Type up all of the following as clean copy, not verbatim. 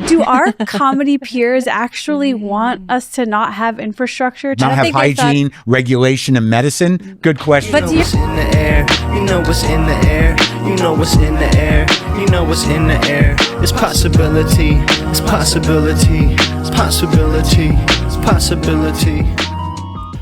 Do our comedy peers actually want us to not have infrastructure? Not have hygiene, regulation, and medicine? Good question. But do you... what's in the air? You know what's in the air. You know what's in the air. You know what's in the air. It's possibility. It's possibility. It's possibility. It's possibility.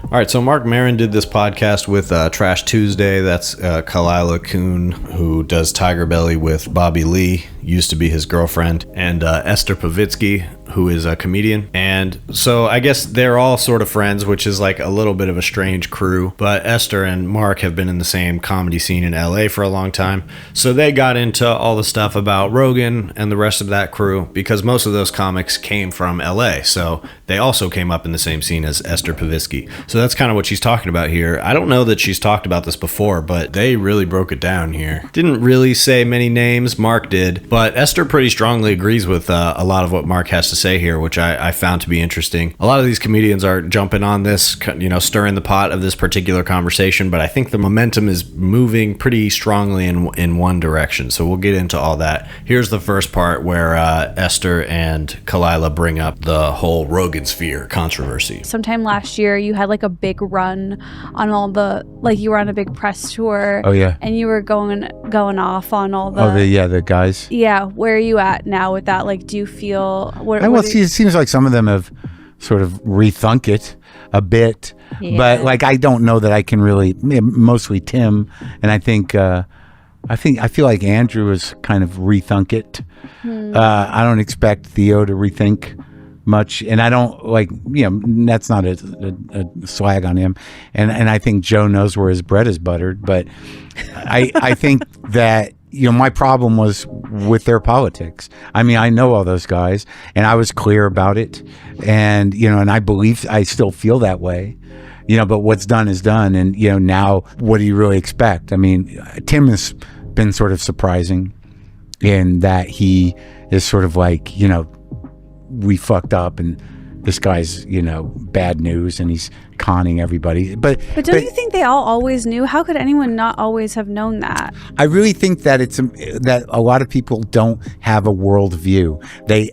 All right, so Marc Maron did this podcast with Trash Tuesday. That's Kalila Kuhn, who does Tiger Belly with Bobby Lee, used to be his girlfriend, and Esther Pavitsky, who is a comedian. And so I guess they're all sort of friends, which is like a little bit of a strange crew. But Esther and Marc have been in the same comedy scene in LA for a long time. So they got into all the stuff about Rogan and the rest of that crew because most of those comics came from LA. So they also came up in the same scene as Esther Pavitsky. So that's kind of what she's talking about here. I don't know that she's talked about this before, but they really broke it down here. Didn't really say many names. Marc did. But Esther pretty strongly agrees with a lot of what Marc has to say here, which I found to be interesting. A lot of these comedians are jumping on this, stirring the pot of this particular conversation, but I think the momentum is moving pretty strongly in one direction. So we'll get into all that. Here's the first part where Esther and Kalila bring up the whole Rogan sphere controversy. Sometime last year, you had like a big run on all the, like you were on a big press tour. Oh, yeah. And you were going off on all the... the guys. Yeah. Where are you at now with that? Like, do you feel... It seems like some of them have sort of rethunk it a bit, but like I don't know that I can really. Mostly Tim, and I feel like Andrew has kind of rethunk it. I don't expect Theo to rethink much, and I don't like that's not a slag on him, and I think Joe knows where his bread is buttered, but I think that. My problem was with their politics. I mean, I know all those guys, and I was clear about it, and and I still feel that way, but what's done is done, and now what do you really expect? I mean, Tim has been sort of surprising in that he is sort of like, we fucked up, and this guy's, bad news, and he's conning everybody. But don't you think they all always knew? How could anyone not always have known that? I really think that that a lot of people don't have a worldview. They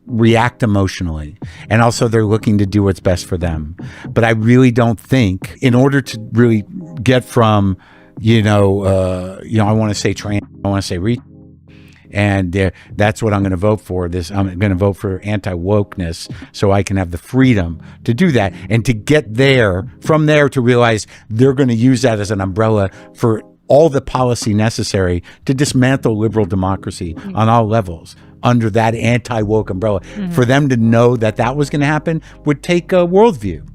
react emotionally, and also they're looking to do what's best for them. But I really don't think, in order to really get from, I want to say trans, I want to say retard. And that's what I'm going to vote for. I'm going to vote for anti-wokeness so I can have the freedom to do that and to get there, from there to realize they're going to use that as an umbrella for all the policy necessary to dismantle liberal democracy on all levels under that anti-woke umbrella. For them to know that was going to happen would take a worldview,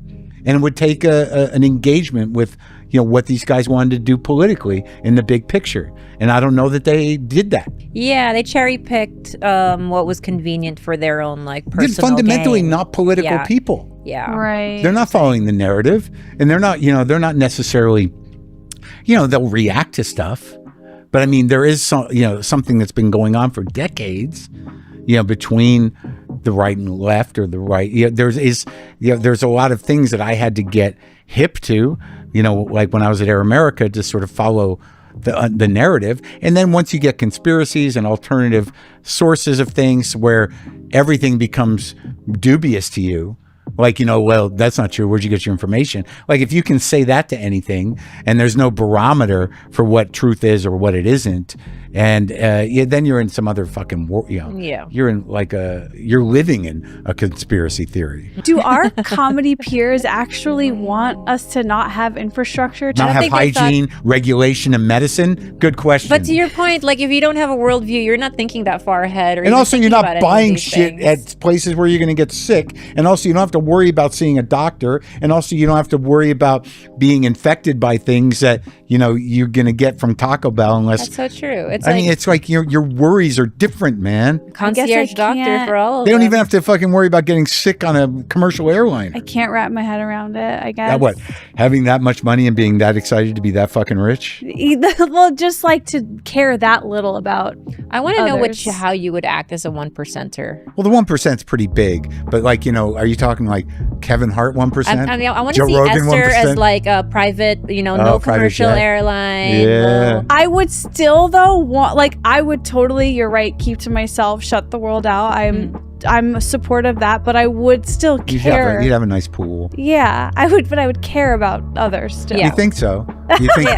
and it would take an engagement with what these guys wanted to do politically in the big picture. And I don't know that they did that. Yeah, they cherry-picked what was convenient for their own, personal They're fundamentally gain. Not political people. Yeah. Right. They're not following the narrative, and they're not necessarily, they'll react to stuff. But I mean, there is something that's been going on for decades, between the right and left, or the right. There's a lot of things that I had to get hip to, like when I was at Air America, to sort of follow the narrative. And then once you get conspiracies and alternative sources of things where everything becomes dubious to you, like, well, that's not true. Where'd you get your information? Like, if you can say that to anything and there's no barometer for what truth is or what it isn't, and then you're in some other fucking you're in you're living in a conspiracy theory. Do our comedy peers actually want us to not have infrastructure? Not have hygiene, regulation, and medicine? Good question. But to your point, like, if you don't have a worldview, you're not thinking that far ahead. And also, you're not buying shit at places where you're going to get sick. And also, you don't have to worry about seeing a doctor. And also, you don't have to worry about being infected by things that, you're going to get from Taco Bell unless... That's so true. It's like your worries are different, man. Concierge doctor for all of They don't them. even have to fucking worry about getting sick on a commercial airline. I can't wrap my head around it, I guess. What? Having that much money and being that excited to be that fucking rich? Well, just like to care that little about I want to know how you would act as a 1%er. Well, the 1%'s pretty big, but like, are you talking like Kevin Hart 1%? I want Joe to see Rogan Esther 1%? as like a private, no private commercial jet. airline. Yeah. I would still, though, want, like, I would totally, you're right, keep to myself, shut the world out. I'm supportive of that, but I would still care. You'd have a nice pool. Yeah, I would, but I would care about others still. You think so? You think?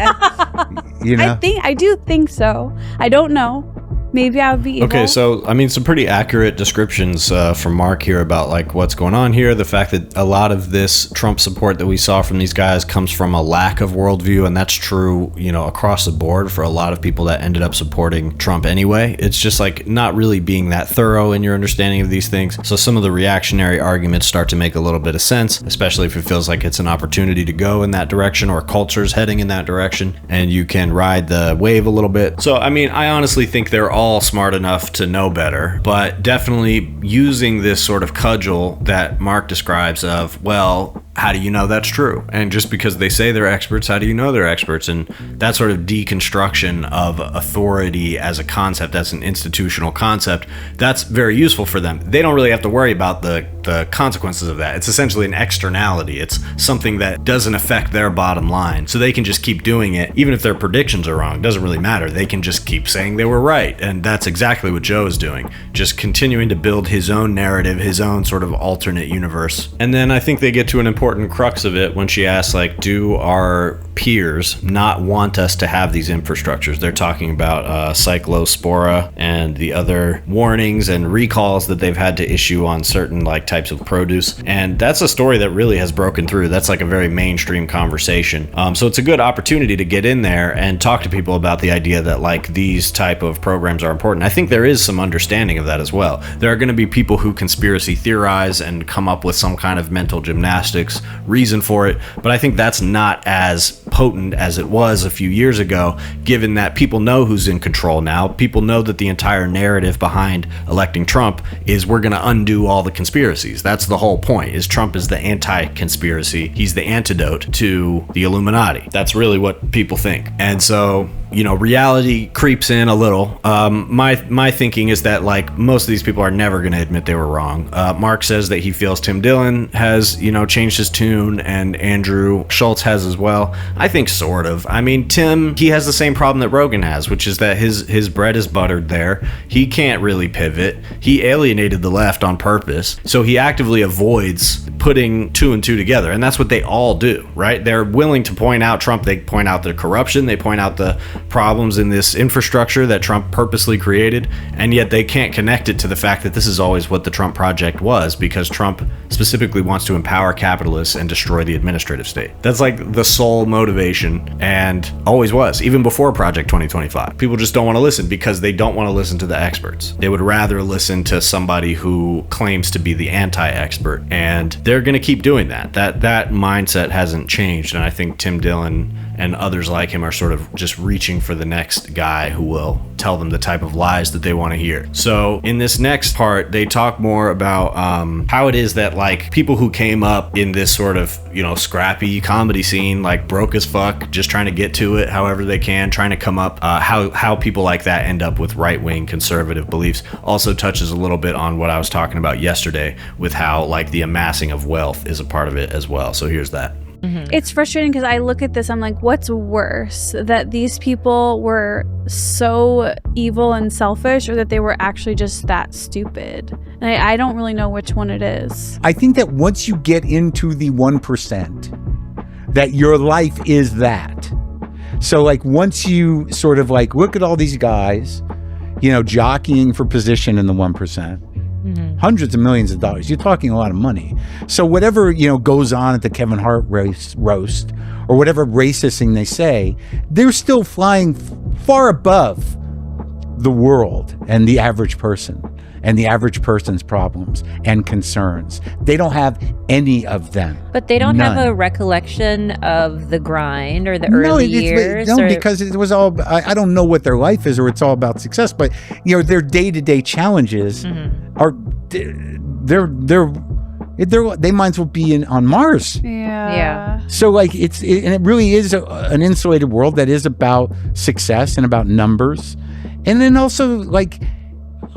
You know? I do think so. I don't know. Maybe I would be evil. Okay, so I mean, some pretty accurate descriptions from Mark here about like what's going on here. The fact that a lot of this Trump support that we saw from these guys comes from a lack of worldview, and that's true, you know, across the board for a lot of people that ended up supporting Trump anyway. It's just like not really being that thorough in your understanding of these things. So some of the reactionary arguments start to make a little bit of sense, especially if it feels like it's an opportunity to go in that direction or culture's heading in that direction, and you can ride the wave a little bit. So I mean, I honestly think they're all smart enough to know better, but definitely using this sort of cudgel that Mark describes of, well, how do you know that's true? And just because they say they're experts, how do you know they're experts? And that sort of deconstruction of authority as a concept, as an institutional concept, that's very useful for them. They don't really have to worry about the consequences of that. It's essentially an externality. It's something that doesn't affect their bottom line. So they can just keep doing it, even if their predictions are wrong. It doesn't really matter. They can just keep saying they were right. And that's exactly what Joe is doing. Just continuing to build his own narrative, his own sort of alternate universe. And then I think they get to an important crux of it when she asks, like, do our peers not want us to have these infrastructures? They're talking about cyclospora and the other warnings and recalls that they've had to issue on certain like types of produce, and that's a story that really has broken through. That's like a very mainstream conversation, so it's a good opportunity to get in there and talk to people about the idea that like these type of programs are important. I think there is some understanding of that as well. There are going to be people who conspiracy theorize and come up with some kind of mental gymnastics reason for it, but I think that's not as potent as it was a few years ago, given that people know who's in control now. People know that the entire narrative behind electing Trump is we're going to undo all the conspiracies. That's the whole point, is Trump is the anti-conspiracy. He's the antidote to the Illuminati. That's really what people think. And so, you know, reality creeps in a little. My thinking is that like most of these people are never going to admit they were wrong. Mark says that he feels Tim Dillon has, you know, changed his tune, and Andrew Schultz has as well. I think sort of. I mean, Tim, he has the same problem that Rogan has, which is that his bread is buttered there. He can't really pivot. He alienated the left on purpose. So he actively avoids putting two and two together. And that's what they all do, right? They're willing to point out Trump. They point out the corruption. They point out the problems in this infrastructure that Trump purposely created. And yet they can't connect it to the fact that this is always what the Trump project was, because Trump specifically wants to empower capitalists and destroy the administrative state. That's like the sole motivation, and always was, even before Project 2025. People just don't want to listen because they don't want to listen to the experts. They would rather listen to somebody who claims to be the anti-expert, and they're going to keep doing that. That mindset hasn't changed, and I think Tim Dillon and others like him are sort of just reaching for the next guy who will tell them the type of lies that they want to hear. So in this next part, they talk more about how it is that like people who came up in this sort of, you know, scrappy comedy scene, like broke as fuck, just trying to get to it however they can, trying to come up, how people like that end up with right-wing conservative beliefs. Also touches a little bit on what I was talking about yesterday with how like the amassing of wealth is a part of it as well. So here's that. Mm-hmm. It's frustrating because I look at this, I'm like, what's worse? That these people were so evil and selfish, or that they were actually just that stupid? And I don't really know which one it is. I think that once you get into the 1%, that your life is that. So like once you sort of like look at all these guys, you know, jockeying for position in the 1%, hundreds of millions of dollars. You're talking a lot of money. So whatever, you know, goes on at the Kevin Hart roast or whatever racist thing they say, they're still flying far above the world and the average person and the average person's problems and concerns. They don't have any of them. But they don't have a recollection of the grind or the early years? No, because it was all, I don't know what their life is or it's all about success, but you know, their day-to-day challenges are, they might as well be on Mars. Yeah. So like and it really is an insulated world that is about success and about numbers. And then also like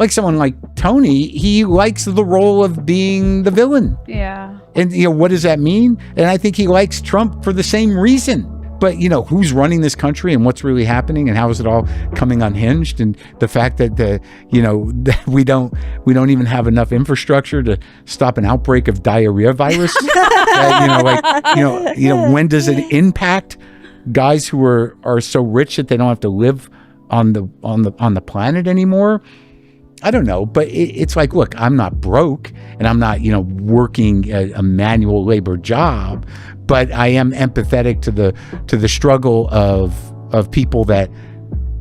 someone like Tony, he likes the role of being the villain. Yeah. And you know, what does that mean? And I think he likes Trump for the same reason. But who's running this country and what's really happening and how is it all coming unhinged, and the fact that that we don't even have enough infrastructure to stop an outbreak of diarrhea virus. When does it impact guys who are so rich that they don't have to live on the planet anymore? I don't know, but it's like, look, I'm not broke and I'm not, working a manual labor job, but I am empathetic to the struggle of people that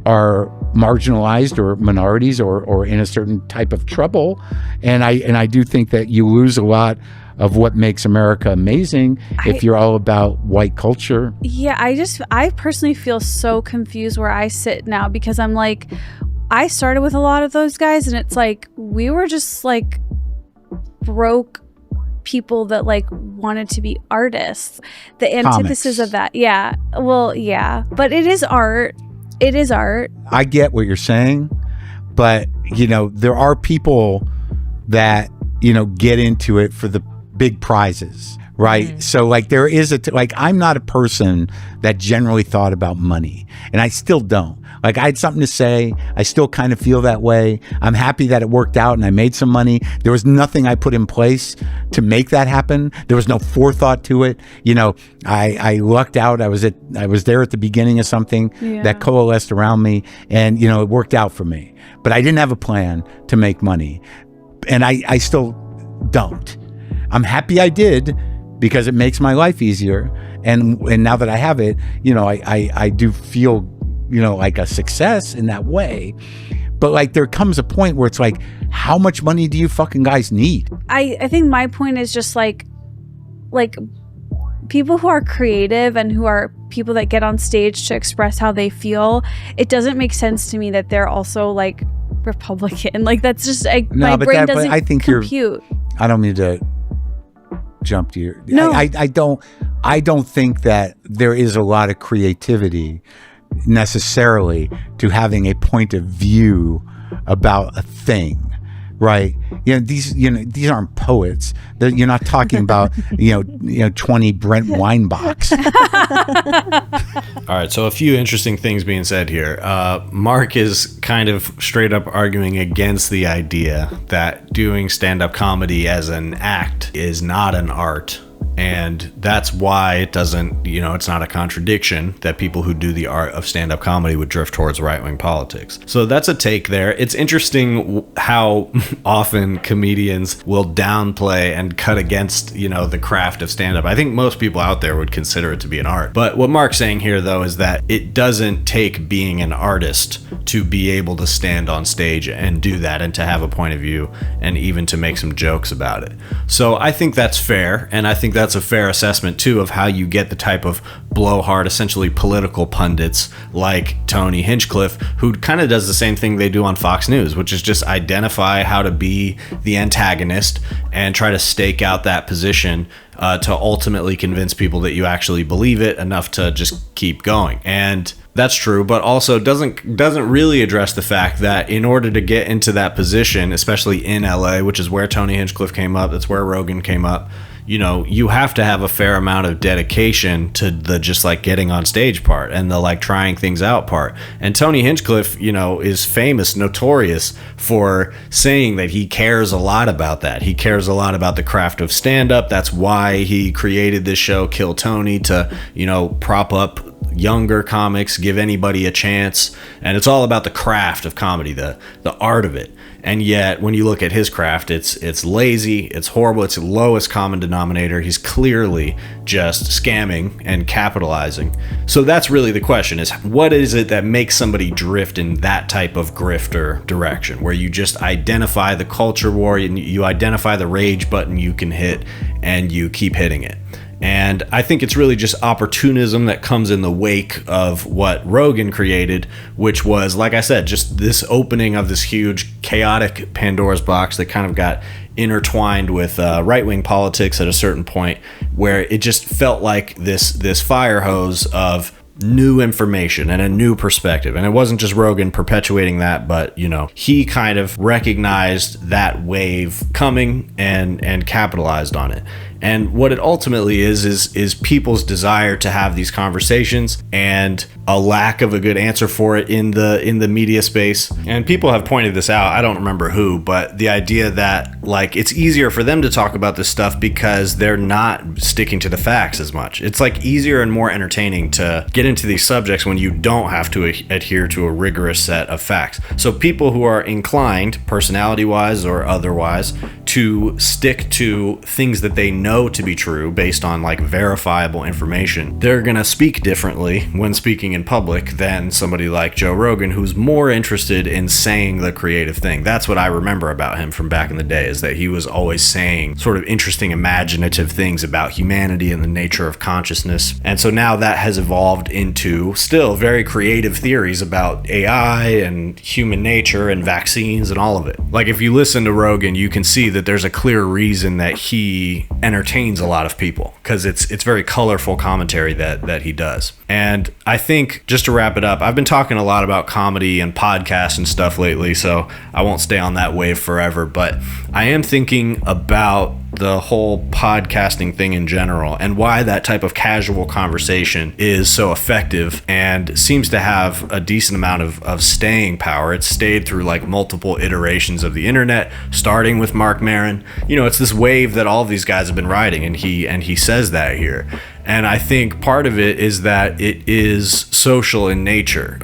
are marginalized or minorities or in a certain type of trouble. And I do think that you lose a lot of what makes America amazing if you're all about white culture. Yeah, I personally feel so confused where I sit now, because I'm like, I started with a lot of those guys, and it's like we were just like broke people that like wanted to be artists. The antithesis of that. Yeah. Well, yeah. But it is art. It is art. I get what you're saying, but there are people that get into it for the big prizes, right? So like there is I'm not a person that generally thought about money, and I still don't. Like I had something to say. I still kind of feel that way. I'm happy that it worked out and I made some money. There was nothing I put in place to make that happen. There was no forethought to it. I lucked out. I was there at the beginning of something that coalesced around me, and it worked out for me. But I didn't have a plan to make money, and I still don't. I'm happy I did, because it makes my life easier. And now that I have it, I do feel like a success in that way. But like there comes a point where it's like, how much money do you fucking guys need? I think my point is just like people who are creative and who are people that get on stage to express how they feel, it doesn't make sense to me that they're also like Republican. Like that's just my brain doesn't compute. I don't mean to jump to your no. I don't think that there is a lot of creativity necessarily to having a point of view about a thing, right? These aren't poets. You're not talking about 20 Brent Weinbachs. All right, so a few interesting things being said here. Mark is kind of straight up arguing against the idea that doing stand-up comedy as an act is not an art. And that's why it doesn't, it's not a contradiction that people who do the art of stand-up comedy would drift towards right-wing politics. So that's a take there. It's interesting how often comedians will downplay and cut against, the craft of stand-up. I think most people out there would consider it to be an art. But what Mark's saying here, though, is that it doesn't take being an artist to be able to stand on stage and do that and to have a point of view and even to make some jokes about it. So I think that's fair, and I think that's a fair assessment too of how you get the type of blowhard, essentially political pundits like Tony Hinchcliffe, who kind of does the same thing they do on Fox News, which is just identify how to be the antagonist and try to stake out that position to ultimately convince people that you actually believe it enough to just keep going. And that's true, but also doesn't really address the fact that in order to get into that position, especially in LA, which is where Tony Hinchcliffe came up, that's where Rogan came up, you have to have a fair amount of dedication to the just like getting on stage part and the like trying things out part. And Tony Hinchcliffe, is famous, notorious for saying that he cares a lot about that. He cares a lot about the craft of stand-up. That's why he created this show, Kill Tony, to, prop up younger comics, give anybody a chance. And it's all about the craft of comedy, the art of it. And yet when you look at his craft, it's lazy, it's horrible, it's the lowest common denominator. He's clearly just scamming and capitalizing. So that's really the question, is what is it that makes somebody drift in that type of grifter direction, where you just identify the culture war, and you identify the rage button you can hit and you keep hitting it. And I think it's really just opportunism that comes in the wake of what Rogan created, which was, like I said, just this opening of this huge chaotic Pandora's box that kind of got intertwined with right-wing politics at a certain point, where it just felt like this fire hose of new information and a new perspective. And it wasn't just Rogan perpetuating that, but he kind of recognized that wave coming and capitalized on it. And what it ultimately is people's desire to have these conversations and a lack of a good answer for it in the media space. And people have pointed this out, I don't remember who, but the idea that like it's easier for them to talk about this stuff because they're not sticking to the facts as much. It's like easier and more entertaining to get into these subjects when you don't have to adhere to a rigorous set of facts. So people who are inclined, personality-wise or otherwise, to stick to things that they know to be true based on like verifiable information, they're gonna speak differently when speaking in public than somebody like Joe Rogan, who's more interested in saying the creative thing. That's what I remember about him from back in the day, is that he was always saying sort of interesting, imaginative things about humanity and the nature of consciousness. And so now that has evolved into still very creative theories about AI and human nature and vaccines and all of it. Like if you listen to Rogan, you can see that there's a clear reason that he entertains a lot of people, because it's very colorful commentary that he does. And I think, just to wrap it up, I've been talking a lot about comedy and podcasts and stuff lately, so I won't stay on that wave forever, but I am thinking about the whole podcasting thing in general and why that type of casual conversation is so effective and seems to have a decent amount of staying power. It's stayed through like multiple iterations of the internet, starting with Marc Maron. You know, it's this wave that all of these guys have been riding, and he says that here. And I think part of it is that it is social in nature,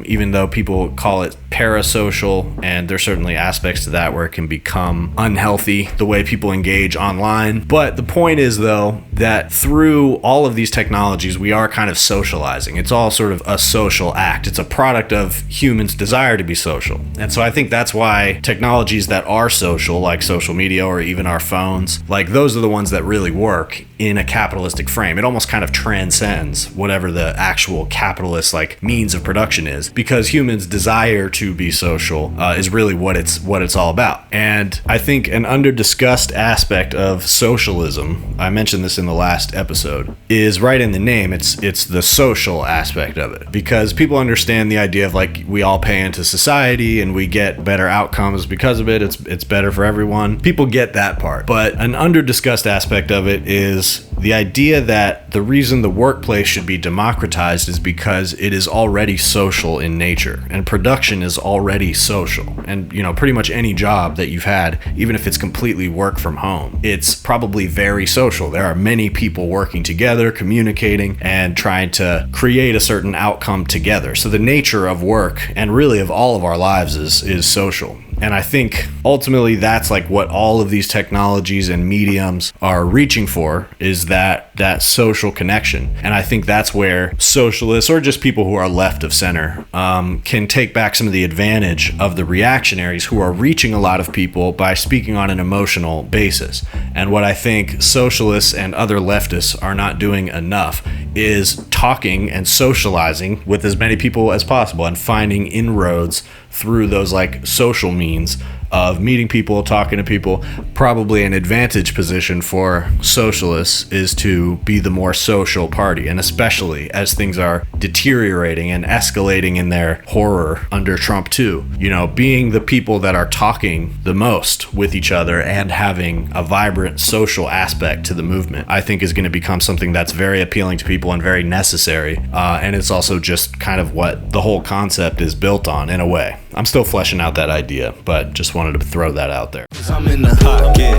even though people call it parasocial, and there's certainly aspects to that where it can become unhealthy, the way people engage online. But the point is, though, that through all of these technologies, we are kind of socializing. It's all sort of a social act. It's a product of humans' desire to be social. And so I think that's why technologies that are social, like social media or even our phones, like those are the ones that really work in a capitalistic frame. It almost kind of transcends whatever the actual capitalist like means of production is, because humans' desire to be social is really what it's all about. And I think an under-discussed aspect of socialism, I mentioned this in the last episode, is right in the name. It's the social aspect of it, because people understand the idea of like we all pay into society and we get better outcomes because of it. It's better for everyone. People get that part, but an under-discussed aspect of it is the idea that the reason the workplace should be democratized is because it is already social in nature, and production is already social. And you know, pretty much any job that you've had, even if it's completely work from home, it's probably very social. There are many people working together, communicating, and trying to create a certain outcome together. So the nature of work, and really of all of our lives, is social. And I think ultimately that's like what all of these technologies and mediums are reaching for, is that social connection. And I think that's where socialists, or just people who are left of center, can take back some of the advantage of the reactionaries who are reaching a lot of people by speaking on an emotional basis. And what I think socialists and other leftists are not doing enough is talking and socializing with as many people as possible and finding inroads through those like social means of meeting people, talking to people. Probably an advantage position for socialists is to be the more social party, and especially as things are deteriorating and escalating in their horror under Trump too. You know, being the people that are talking the most with each other and having a vibrant social aspect to the movement, I think is going to become something that's very appealing to people and very necessary. And it's also just kind of what the whole concept is built on in a way. I'm still fleshing out that idea, but just wanted to throw that out there. I'm in the pocket,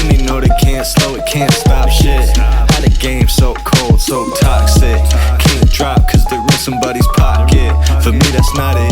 and they know they can't slow it, can't stop shit. How the game so cold, so toxic, can't drop cause they're in somebody's pocket. For me that's not it,